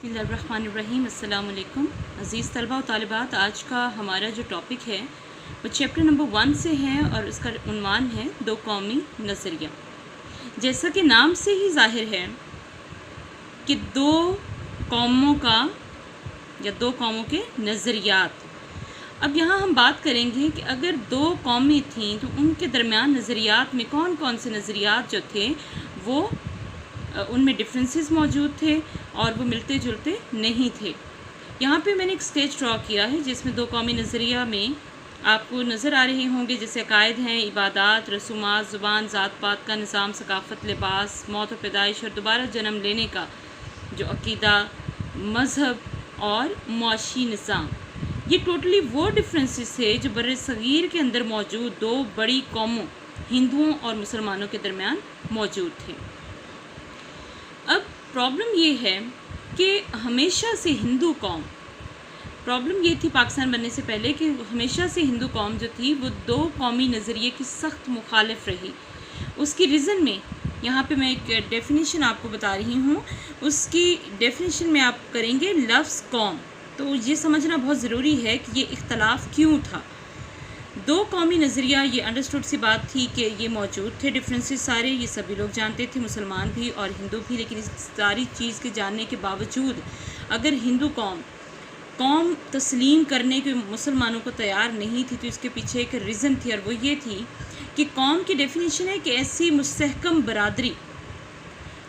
बिस्मिल्लाहिर्रहमानिर्रहीम। अस्सलाम वालेकुम अज़ीज़ तलबा और तालिबात। आज का हमारा जो टॉपिक है वो चैप्टर नंबर 1 से है और उसका उन्वान है दो कौमी नज़रिया। जैसा कि नाम से ही ज़ाहिर है कि दो कौमों का या दो कौमों के नज़रियात। अब यहाँ हम बात करेंगे कि अगर दो कौमें थीं तो उनके दरमियान नज़रियात में कौन कौन से नज़रियात जो थे वो उनमें डिफरेंसेस मौजूद थे और वो मिलते जुलते नहीं थे। यहाँ पे मैंने एक स्केच ड्रॉ किया है जिसमें दो कौमी नज़रिया में आपको नज़र आ रहे होंगे, जैसे अकायद हैं, इबादत, रसूमात, ज़ुबान, ज़ात पात का निज़ाम, सकाफ़त, लिबास, मौत और पैदाइश और दोबारा जन्म लेने का जो अक़ीदा, मज़हब और मुआशी निज़ाम। ये टोटली वो डिफरेंसेस थे जो बर्रे सग़ीर के अंदर मौजूद दो बड़ी कौमों हिंदुओं और मुसलमानों के दरमियान मौजूद थे। अब प्रॉब्लम ये है कि हमेशा से हिंदू कौम, प्रॉब्लम ये थी पाकिस्तान बनने से पहले कि हमेशा से हिंदू कौम जो थी वो दो कौमी नज़रिए की सख्त मुखालिफ रही। उसकी रीज़न में यहाँ पे मैं एक डेफिनेशन आपको बता रही हूँ। उसकी डेफिनेशन में आप करेंगे लफ्ज़ कौम, तो ये समझना बहुत ज़रूरी है कि ये इख्तलाफ क्यों था। दो कौमी नज़रिया ये अंडरस्टूड सी बात थी कि ये मौजूद थे, डिफरेंसेस सारे ये सभी लोग जानते थे, मुसलमान भी और हिंदू भी। लेकिन इस सारी चीज़ के जानने के बावजूद अगर हिंदू कौम तस्लीम करने के मुसलमानों को तैयार नहीं थी तो इसके पीछे एक रीज़न थी, और वो ये थी कि कौम की डेफिनेशन है कि ऐसी मुस्तहकम बरादरी,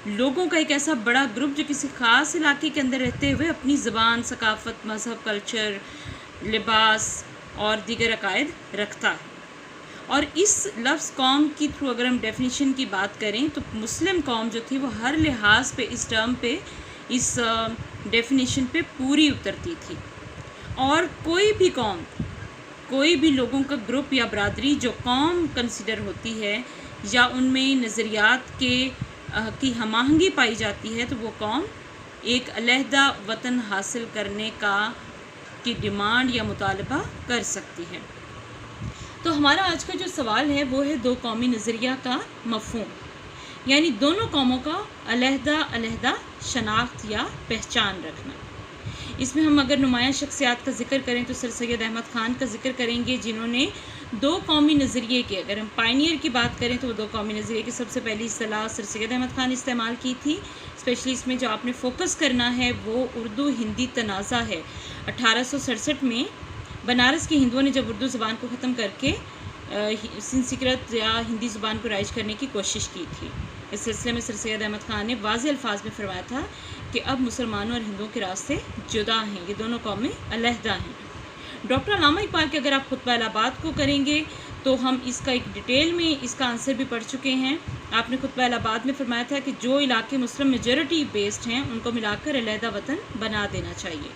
लोगों का एक ऐसा बड़ा ग्रुप जो किसी ख़ास इलाके के अंदर रहते हुए अपनी ज़बान, सकाफ़त, मज़हब, कल्चर, लिबास और दीगर अकायद रखता है। और इस लफ्ज़ कौम की थ्रू अगर हम डेफिनेशन की बात करें तो मुस्लिम कौम जो थी वो हर लिहाज पे इस टर्म पे, इस डेफिनेशन पे पूरी उतरती थी। और कोई भी कौम, कोई भी लोगों का ग्रुप या बरादरी जो कौम कंसिडर होती है या उनमें नज़रियात की हमाहंगी पाई जाती है तो वो कौम एक अलहदा वतन हासिल करने की डिमांड या मुतालबा कर सकती है। तो हमारा आज का जो सवाल है वो है दो कौमी नज़रिया का मफ़हूम, यानी दोनों कौमों का अलहदा अलहदा शनाख्त या पहचान रखना। इसमें हम अगर नुमाया शख्सियात का ज़िक्र करें तो सर सैयद अहमद ख़ान का ज़िक्र करेंगे, जिन्होंने दो कौमी नज़रिए के, अगर हम पायनियर की बात करें तो वो दो कौमी नज़रिए की सबसे पहली इस्तिलाह सर सैयद अहमद ख़ान इस्तेमाल की थी। स्पेशली इसमें जो आपने फ़ोकस करना है वो उर्दू हिंदी तनाज़ा है। 1867 में बनारस के हिंदुओं ने जब उर्दू ज़बान को ख़त्म करके संस्कृत या हिंदी ज़ुबान को राइज करने की कोशिश की थी, इस सिलसिले में सर सैयद अहमद ख़ान ने वाज़ेह अल्फाज में फरमाया था कि अब मुसलमानों और हिंदुओं के रास्ते जुदा हैं, ये दोनों कौमें अलहदा हैं। डॉक्टर अल्लामा इकबाल के अगर आप खुतबा इलाहाबाद को करेंगे तो हम इसका एक डिटेल में इसका आंसर भी पढ़ चुके हैं। आपने खुतबा इलाहाबाद में फरमाया था कि जो इलाके मुस्लिम मेजॉरिटी बेस्ड हैं उनको मिलाकर अलहदा वतन बना देना चाहिए।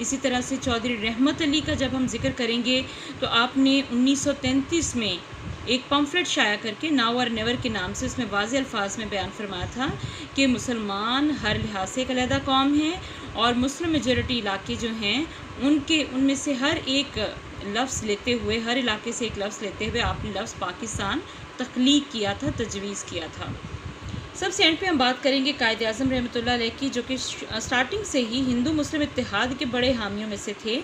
इसी तरह से चौधरी रहमत अली का जब हम जिक्र करेंगे तो आपने 1933 में एक पम्फलेट शाया करके नाउ और नेवर के नाम से उसमें वाज़ेह अल्फाज में बयान फरमाया था कि मुसलमान हर लिहाज से एक अलहदा कौम है और मुस्लिम मेजॉरिटी इलाके जो हैं उनमें से हर एक लफ्ज़ लेते हुए, हर इलाके से एक लफ्ज़ लेते हुए आपने लफ्ज़ पाकिस्तान तख्लीक किया था, तजवीज़ किया था। सबसे एंड पे हम बात करेंगे कायद आज़म रहमतुल्लाह अलैह की, जो कि स्टार्टिंग से ही हिंदू मुस्लिम इत्तेहाद के बड़े हामियों में से थे।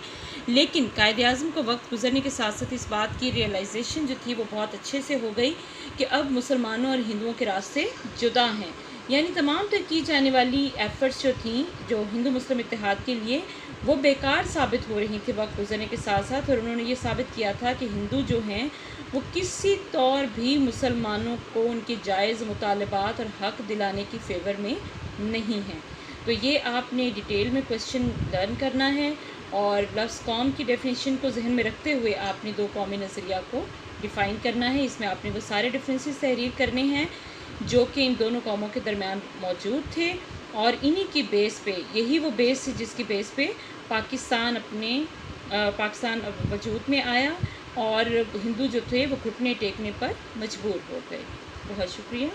लेकिन कायद आज़म को वक्त गुजरने के साथ साथ इस बात की रियलाइजेशन जो थी वो बहुत अच्छे से हो गई कि अब मुसलमानों और हिंदुओं के रास्ते जुदा हैं, यानी तमाम तो की जाने वाली एफ़र्ट्स जो थी जो हिंदू मुस्लिम इत्तेहाद के लिए वो बेकार साबित हो रही थी वक्त गुजरने के साथ साथ। और उन्होंने ये साबित किया था कि हिंदू जो हैं वो किसी तौर भी मुसलमानों को उनके जायज़ मुतालबात और हक़ दिलाने की फ़ेवर में नहीं हैं। तो ये आपने डिटेल में क्वेश्चन लर्न करना है और लफ्ज़ कौम की डेफिनेशन को जहन में रखते हुए आपने दो कौमी नज़रिया को डिफ़ाइन करना है। इसमें आपने वो सारे डिफरेंसेस तहरीर करने हैं जो कि इन दोनों कौमों के दरमियान मौजूद थे, और इन्हीं की बेस पे, यही वो बेस है जिसकी बेस पे पाकिस्तान वजूद में आया और हिंदू जो थे वो घुटने टेकने पर मजबूर हो गए। बहुत शुक्रिया।